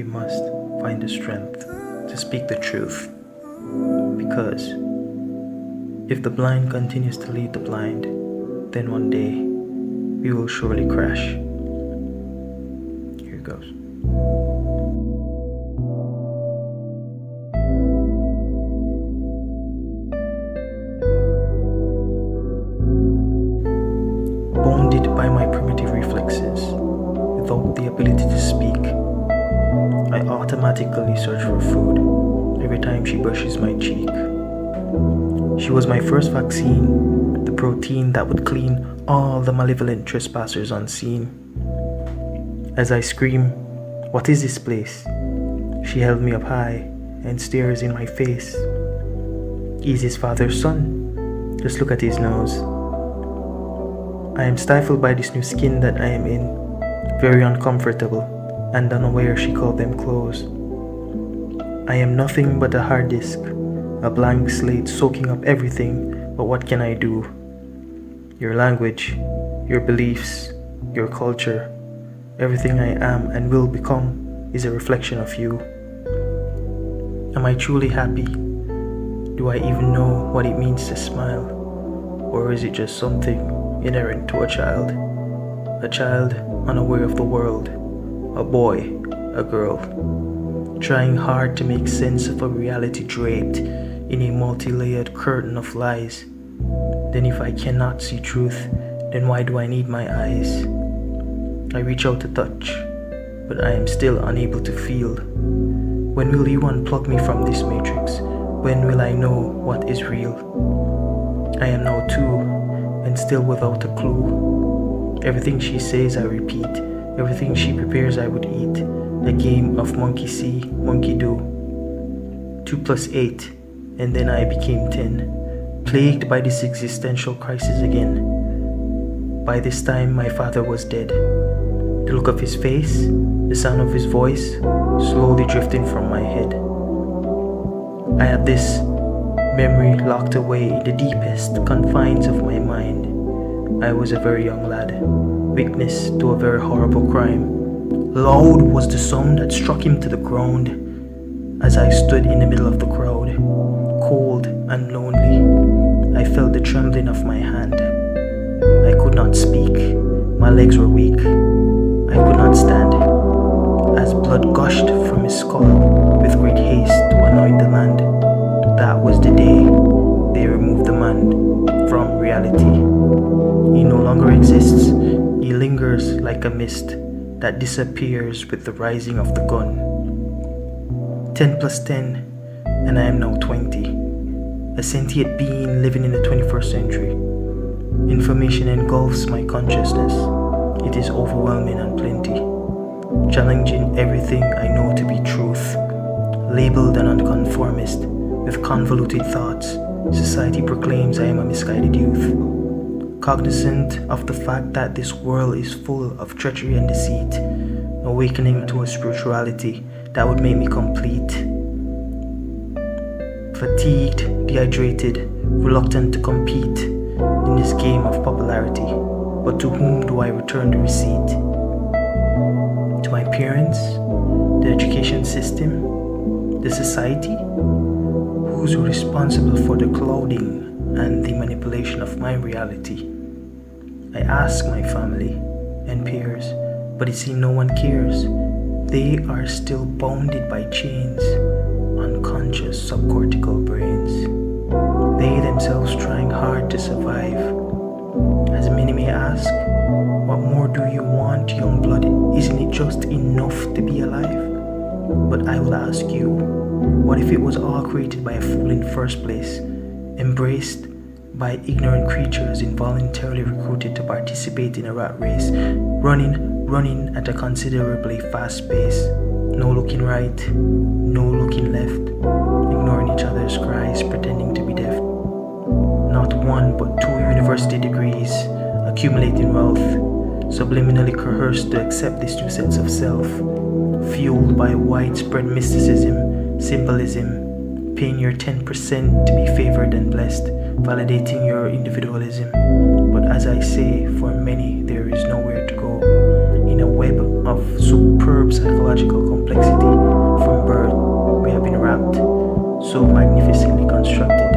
he must find the strength to speak the truth. Because if the blind continues to lead the blind, then one day we will surely crash. Here it goes. Bounded by my primitive reflexes, without the ability to speak, I automatically search for food every time she brushes my cheek. She was my first vaccine, the protein that would clean all the malevolent trespassers unseen. As I scream, "What is this place?" she held me up high and stares in my face. "He's his father's son. Just look at his nose." I am stifled by this new skin that I am in, very uncomfortable, and unaware she called them clothes. I am nothing but a hard disk, a blank slate soaking up everything, but what can I do? Your language, your beliefs, your culture, everything I am and will become is a reflection of you. Am I truly happy? Do I even know what it means to smile? Or is it just something inherent to a child unaware of the world, a boy, a girl, trying hard to make sense of a reality draped in a multi-layered curtain of lies? Then if I cannot see truth, then why do I need my eyes? I reach out to touch, but I am still unable to feel. When will you unplug me from this matrix? When will I know what is real? I am now two, and still without a clue. Everything she says I repeat, everything she prepares I would eat. A game of monkey see, monkey do. 2 plus 8, and then I became 10, plagued by this existential crisis again. By this time my father was dead. The look of his face, the sound of his voice, slowly drifting from my head. I have this memory locked away in the deepest confines of my mind. I was a very young lad, witness to a very horrible crime. Loud was the sound that struck him to the ground as I stood in the middle of the crowd, cold and lonely. I felt the trembling of my hand. I could not speak. My legs were weak. I could not stand. As blood gushed from his skull with great haste to anoint the land, that was the day they removed the man from reality. He no longer exists. He lingers like a mist that disappears with the rising of the gun. 10 plus 10, and I am now 20. A sentient being living in the 21st century. Information engulfs my consciousness. It is overwhelming and plenty, challenging everything I know to be truth. Labeled an unconformist with convoluted thoughts, society proclaims I am a misguided youth. Cognizant of the fact that this world is full of treachery and deceit, awakening to a spirituality that would make me complete. Fatigued, dehydrated, reluctant to compete in this game of popularity, but to whom do I return the receipt? To my parents, the education system, the society? Who's responsible for the clouding and the manipulation of my reality? I ask my family and peers, but it seems no one cares. They are still bounded by chains, unconscious subcortical brains. They themselves trying hard to survive. As many may ask, what more do you want, young blood? Isn't it just enough to be alive? But I will ask you, what if it was all created by a fool in the first place, embraced by ignorant creatures involuntarily recruited to participate in a rat race, running at a considerably fast pace, no looking right, no looking left, ignoring each other's cries, pretending to be deaf. Not one but 2 university degrees, accumulating wealth, subliminally coerced to accept this new sense of self, fueled by widespread mysticism, symbolism, paying your 10% to be favored and blessed, validating your individualism. But as I say, for many there is nowhere to go. In a web of superb psychological complexity, wrapped, so magnificently constructed.